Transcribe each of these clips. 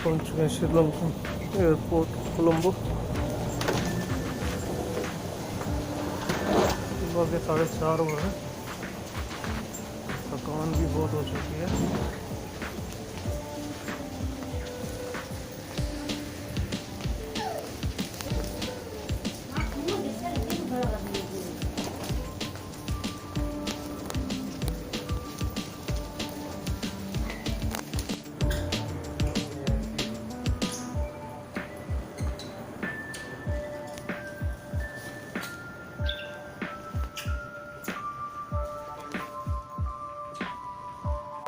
पहुंच चुके हैं श्रीलंका एयरपोर्ट कोलंबो। सुबह के 4:30 हुए हैं। थकान भी बहुत हो चुकी है।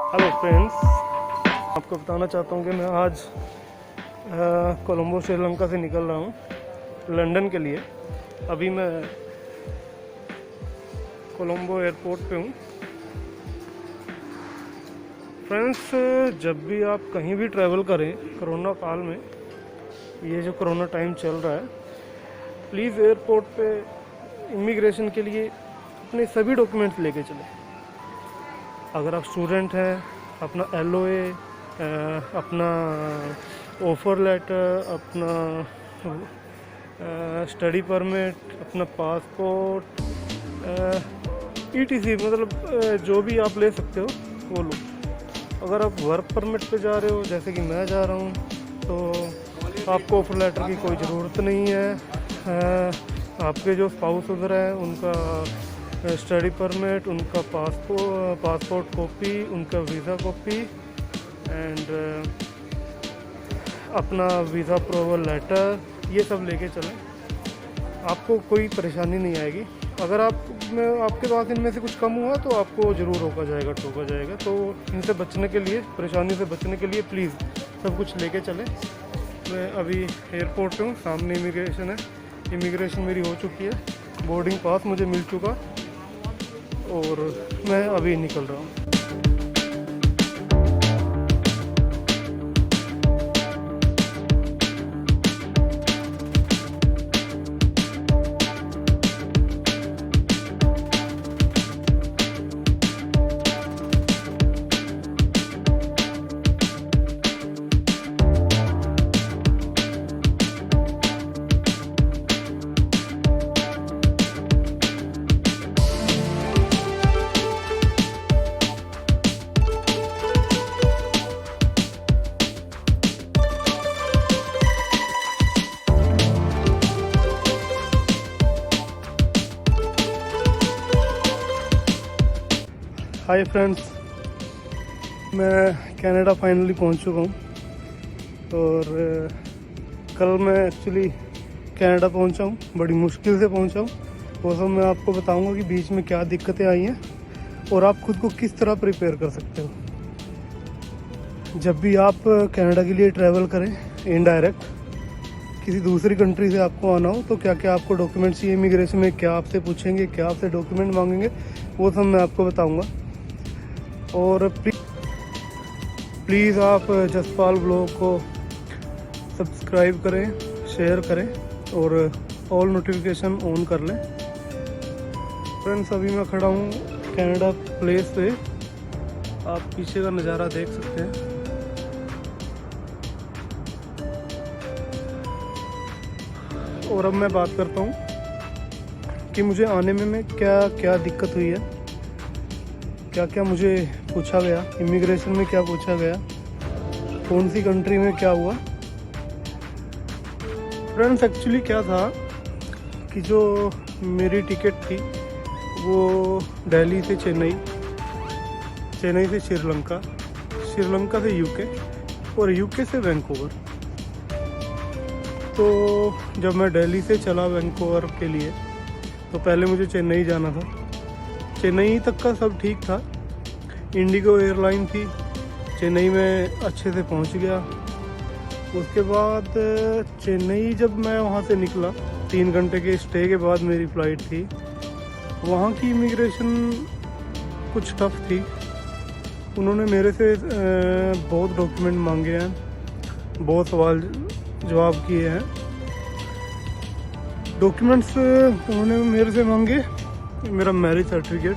हेलो फ्रेंड्स, आपको बताना चाहता हूँ कि मैं आज कोलंबो श्रीलंका से निकल रहा हूँ लंदन के लिए। अभी मैं कोलंबो एयरपोर्ट पे हूँ। फ्रेंड्स, जब भी आप कहीं भी ट्रैवल करें कोरोना काल में, ये जो कोरोना टाइम चल रहा है, प्लीज़ एयरपोर्ट पे इमिग्रेशन के लिए अपने सभी डॉक्यूमेंट्स लेके चलें। अगर आप स्टूडेंट हैं, अपना LOA, अपना ऑफ़र लेटर, अपना स्टडी परमिट, अपना पासपोर्ट, ETC, मतलब जो भी आप ले सकते हो वो लो। अगर आप वर्क परमिट पे जा रहे हो, जैसे कि मैं जा रहा हूँ, तो आपको ऑफ़र लेटर की कोई ज़रूरत नहीं है। आपके जो स्पाउस वगैरह हैं उनका स्टडी परमिट, उनका पासपोर्ट कॉपी, उनका वीज़ा कॉपी एंड अपना वीज़ा अप्रूवल लेटर, ये सब लेके चलें। आपको कोई परेशानी नहीं आएगी। अगर आपके पास इनमें से कुछ कम हुआ तो आपको ज़रूर रोका जाएगा, टोका जाएगा। तो इनसे बचने के लिए, परेशानी से बचने के लिए प्लीज़ सब कुछ लेके चलें। मैं अभी एयरपोर्ट पे हूँ, सामने इमिग्रेशन है। इमिग्रेशन मेरी हो चुकी है, बोर्डिंग पास मुझे मिल चुका और मैं अभी निकल रहा हूँ। हाय फ्रेंड्स, मैं कनाडा फाइनली पहुंच चुका हूं और कल मैं एक्चुअली कनाडा पहुंचा हूं, बड़ी मुश्किल से पहुंचा हूं। वो सब मैं आपको बताऊंगा कि बीच में क्या दिक्कतें आई हैं और आप खुद को किस तरह प्रिपेयर कर सकते हो। जब भी आप कनाडा के लिए ट्रैवल करें इनडायरेक्ट, किसी दूसरी कंट्री से आपको आना हो, तो क्या क्या आपको डॉक्यूमेंट्स चाहिए, इमिग्रेशन में क्या आपसे पूछेंगे, क्या आपसे डॉक्यूमेंट मांगेंगे, वो सब मैं आपको बताऊँगा। और प्लीज़ आप जसपाल ब्लॉग को सब्सक्राइब करें, शेयर करें और ऑल नोटिफिकेशन ऑन कर लें। फ्रेंड्स, अभी मैं खड़ा हूँ कनाडा प्लेस पे। आप पीछे का नज़ारा देख सकते हैं। और अब मैं बात करता हूँ कि मुझे आने में क्या क्या दिक्कत हुई है, क्या क्या मुझे पूछा गया, इमिग्रेशन में क्या पूछा गया, कौन सी कंट्री में क्या हुआ। फ्रेंड्स, एक्चुअली क्या था कि जो मेरी टिकट थी वो दिल्ली से चेन्नई, चेन्नई से श्रीलंका, श्रीलंका से UK और UK से वैंकूवर। तो जब मैं दिल्ली से चला वैंकूवर के लिए, तो पहले मुझे चेन्नई जाना था। चेन्नई तक का सब ठीक था, इंडिगो एयरलाइन थी, चेन्नई में अच्छे से पहुंच गया। उसके बाद चेन्नई जब मैं वहां से निकला, 3 घंटे के स्टे के बाद मेरी फ़्लाइट थी। वहां की इमिग्रेशन कुछ टफ थी। उन्होंने मेरे से बहुत डॉक्यूमेंट मांगे हैं, बहुत सवाल जवाब किए हैं। डॉक्यूमेंट्स उन्होंने मेरे से मांगे, मेरा मैरिज सर्टिफिकेट,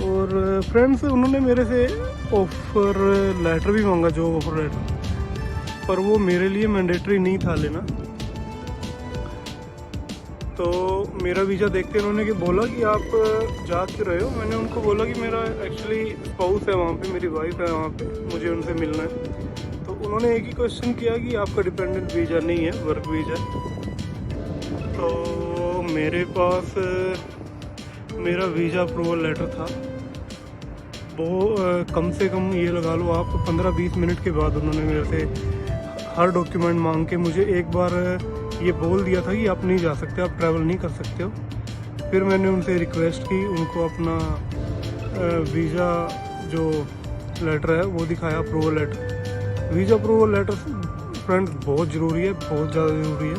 और फ्रेंड्स उन्होंने मेरे से ऑफ़र लेटर भी मांगा, जॉब ऑफ़र लेटर। पर वो मेरे लिए मैंडेटरी नहीं था लेना। तो मेरा वीज़ा देखते उन्होंने कि बोला कि आप जा क्यों रहे हो। मैंने उनको बोला कि मेरा एक्चुअली स्पाउस है वहाँ पे, मेरी वाइफ है वहाँ पे, मुझे उनसे मिलना है। तो उन्होंने एक ही क्वेश्चन किया कि आपका डिपेंडेंट वीज़ा नहीं है, वर्क वीज़ा। तो मेरे पास मेरा वीज़ा अप्रूवल लेटर था। वो कम से कम ये लगा लो आप 15-20 मिनट के बाद उन्होंने मेरे से हर डॉक्यूमेंट मांग के मुझे एक बार ये बोल दिया था कि आप नहीं जा सकते, आप ट्रैवल नहीं कर सकते हो। फिर मैंने उनसे रिक्वेस्ट की, उनको अपना वीज़ा जो लेटर है वो दिखाया, approval letter. Visa approval letter friends बहुत ज़रूरी है, बहुत ज़्यादा ज़रूरी है।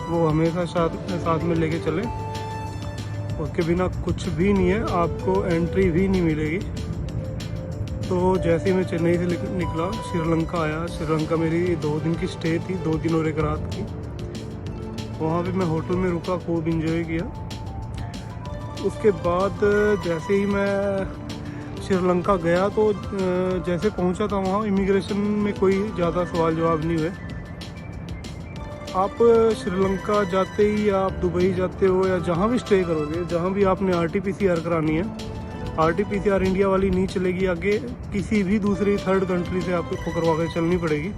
वो हमेशा साथ में लेके चलें, उसके बिना कुछ भी नहीं है, आपको एंट्री भी नहीं मिलेगी। तो जैसे ही मैं चेन्नई से निकला, श्रीलंका आया। श्रीलंका मेरी 2 दिन की स्टे थी, 2 दिन और 1 रात की। वहाँ पे मैं होटल में रुका, खूब इंजॉय किया। उसके बाद जैसे ही मैं श्रीलंका गया तो जैसे पहुँचा था वहाँ, इमिग्रेशन में कोई ज़्यादा सवाल जवाब नहीं हुए। आप श्रीलंका जाते ही या आप दुबई जाते हो या जहाँ भी स्टे करोगे, जहाँ भी आपने RT-PCR करानी है, RT-PCR इंडिया वाली नहीं चलेगी, आगे किसी भी दूसरी थर्ड कंट्री से आपको करवा के चलनी पड़ेगी।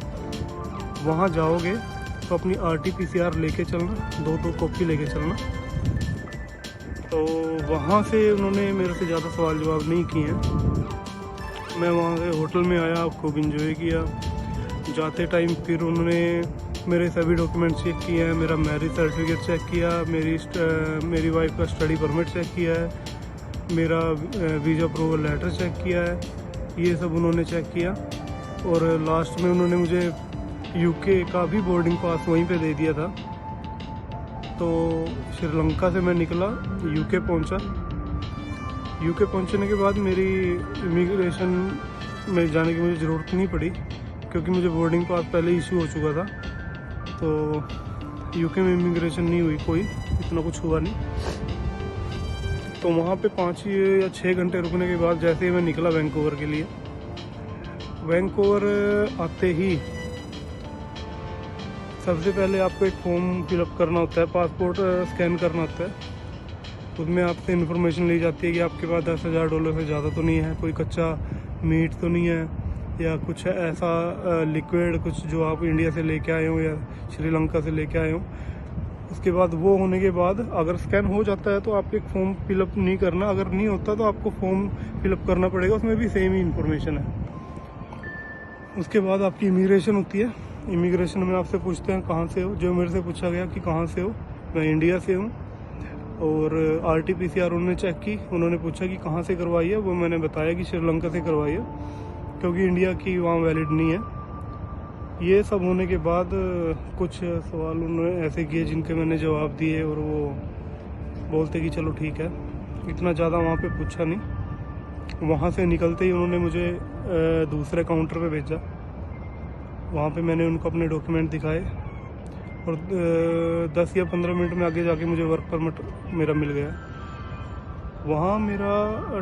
वहाँ जाओगे तो अपनी RT-PCR लेके चलना, 2 कॉपी लेके चलना। तो वहाँ से उन्होंने मेरे से ज़्यादा सवाल जवाब नहीं किए हैं। मैं वहाँ से होटल में आया, खूब इंजॉय किया। जाते टाइम फिर उन्होंने मेरे सभी डॉक्यूमेंट चेक किए हैं, मेरा मैरिज सर्टिफिकेट चेक किया, मेरी वाइफ का स्टडी परमिट चेक किया है, मेरा वीज़ा अप्रूवल लेटर चेक किया है। ये सब उन्होंने चेक किया और लास्ट में उन्होंने मुझे UK का भी बोर्डिंग पास वहीं पे दे दिया था। तो श्रीलंका से मैं निकला, UK पहुंचा। UK पहुंचने के बाद मेरी इमिग्रेशन में जाने की मुझे ज़रूरत नहीं पड़ी, क्योंकि मुझे बोर्डिंग पास पहले इशू हो चुका था। तो UK में इमिग्रेशन नहीं हुई, कोई इतना कुछ हुआ नहीं। तो वहाँ पे 5 या 6 घंटे रुकने के बाद जैसे ही मैं निकला वैंकूवर के लिए, वैंकूवर आते ही सबसे पहले आपको एक फॉर्म फिलअप करना होता है, पासपोर्ट स्कैन करना होता है। उसमें आपसे इन्फॉर्मेशन ली जाती है कि आपके पास $10,000 से ज़्यादा तो नहीं है, कोई कच्चा मीट तो नहीं है, या कुछ ऐसा लिक्विड कुछ जो आप इंडिया से लेके आए हो या श्रीलंका से लेके आए हो। उसके बाद वो होने के बाद अगर स्कैन हो जाता है तो आपको एक फॉर्म फिलअप नहीं करना, अगर नहीं होता तो आपको फॉर्म फिलअप करना पड़ेगा, उसमें भी सेम ही इन्फॉर्मेशन है। उसके बाद आपकी इमिग्रेशन होती है। इमिग्रेशन में आपसे पूछते हैं कहाँ से हो, जो मेरे से पूछा गया कि कहाँ से हो, मैं इंडिया से हूँ। और RT-PCR उन्होंने चेक की, उन्होंने पूछा कि कहाँ से करवाई है, वो मैंने बताया कि श्रीलंका से करवाई है, क्योंकि इंडिया की वहाँ वैलिड नहीं है। ये सब होने के बाद कुछ सवाल उन्होंने ऐसे किए जिनके मैंने जवाब दिए, और वो बोलते कि चलो ठीक है, इतना ज़्यादा वहाँ पे पूछा नहीं। वहाँ से निकलते ही उन्होंने मुझे दूसरे काउंटर पे भेजा। वहाँ पे मैंने उनको अपने डॉक्यूमेंट दिखाए और 10 या 15 मिनट में आगे जाके मुझे वर्क परमिट मेरा मिल गया। वहाँ मेरा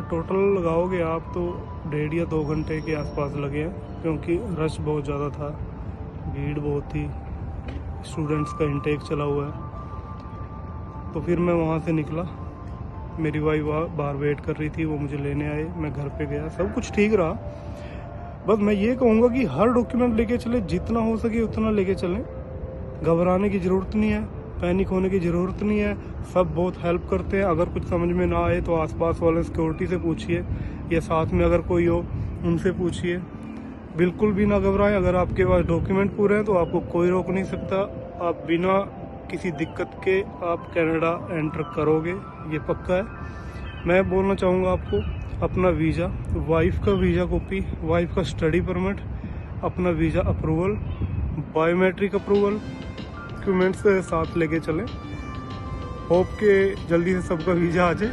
टोटल लगाओगे आप तो 1.5 या 2 घंटे के आसपास लगे हैं, क्योंकि रश बहुत ज़्यादा था, भीड़ बहुत थी, स्टूडेंट्स का इंटेक चला हुआ है। तो फिर मैं वहाँ से निकला, मेरी वाइफ बाहर वेट कर रही थी, वो मुझे लेने आए, मैं घर पे गया, सब कुछ ठीक रहा। बस मैं ये कहूँगा कि हर डॉक्यूमेंट लेके चले, जितना हो सके उतना लेके चलें, घबराने की ज़रूरत नहीं है, पैनिक होने की ज़रूरत नहीं है। सब बहुत हेल्प करते हैं। अगर कुछ समझ में ना आए तो आसपास वाले सिक्योरिटी से पूछिए, या साथ में अगर कोई हो उनसे पूछिए। बिल्कुल भी ना घबराएं। अगर आपके पास डॉक्यूमेंट पूरे हैं तो आपको कोई रोक नहीं सकता, आप बिना किसी दिक्कत के आप कनाडा एंटर करोगे, ये पक्का है। मैं बोलना चाहूँगा आपको, अपना वीज़ा, वाइफ का वीज़ा कॉपी, वाइफ का स्टडी परमिट, अपना visa approval, biometric approval, documents साथ लेके चलें। होप के जल्दी से सबका वीज़ा आ जाए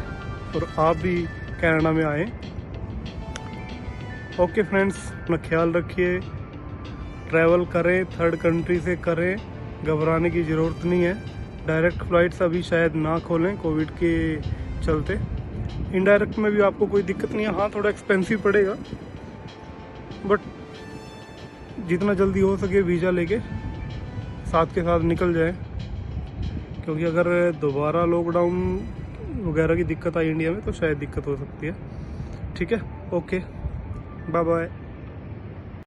और आप भी कनाडा में आएँ। ओके फ्रेंड्स, अपना ख्याल रखिए, ट्रैवल करें, थर्ड कंट्री से करें, घबराने की ज़रूरत नहीं है। डायरेक्ट फ़्लाइट्स अभी शायद ना खोलें कोविड के चलते। इनडायरेक्ट में भी आपको कोई दिक्कत नहीं है, हाँ थोड़ा एक्सपेंसिव पड़ेगा, बट जितना जल्दी हो सके वीज़ा लेके साथ के साथ निकल जाए, क्योंकि अगर दोबारा लॉकडाउन वगैरह की दिक्कत आई इंडिया में तो शायद दिक्कत हो सकती है। ठीक है, ओके, बाय बाय।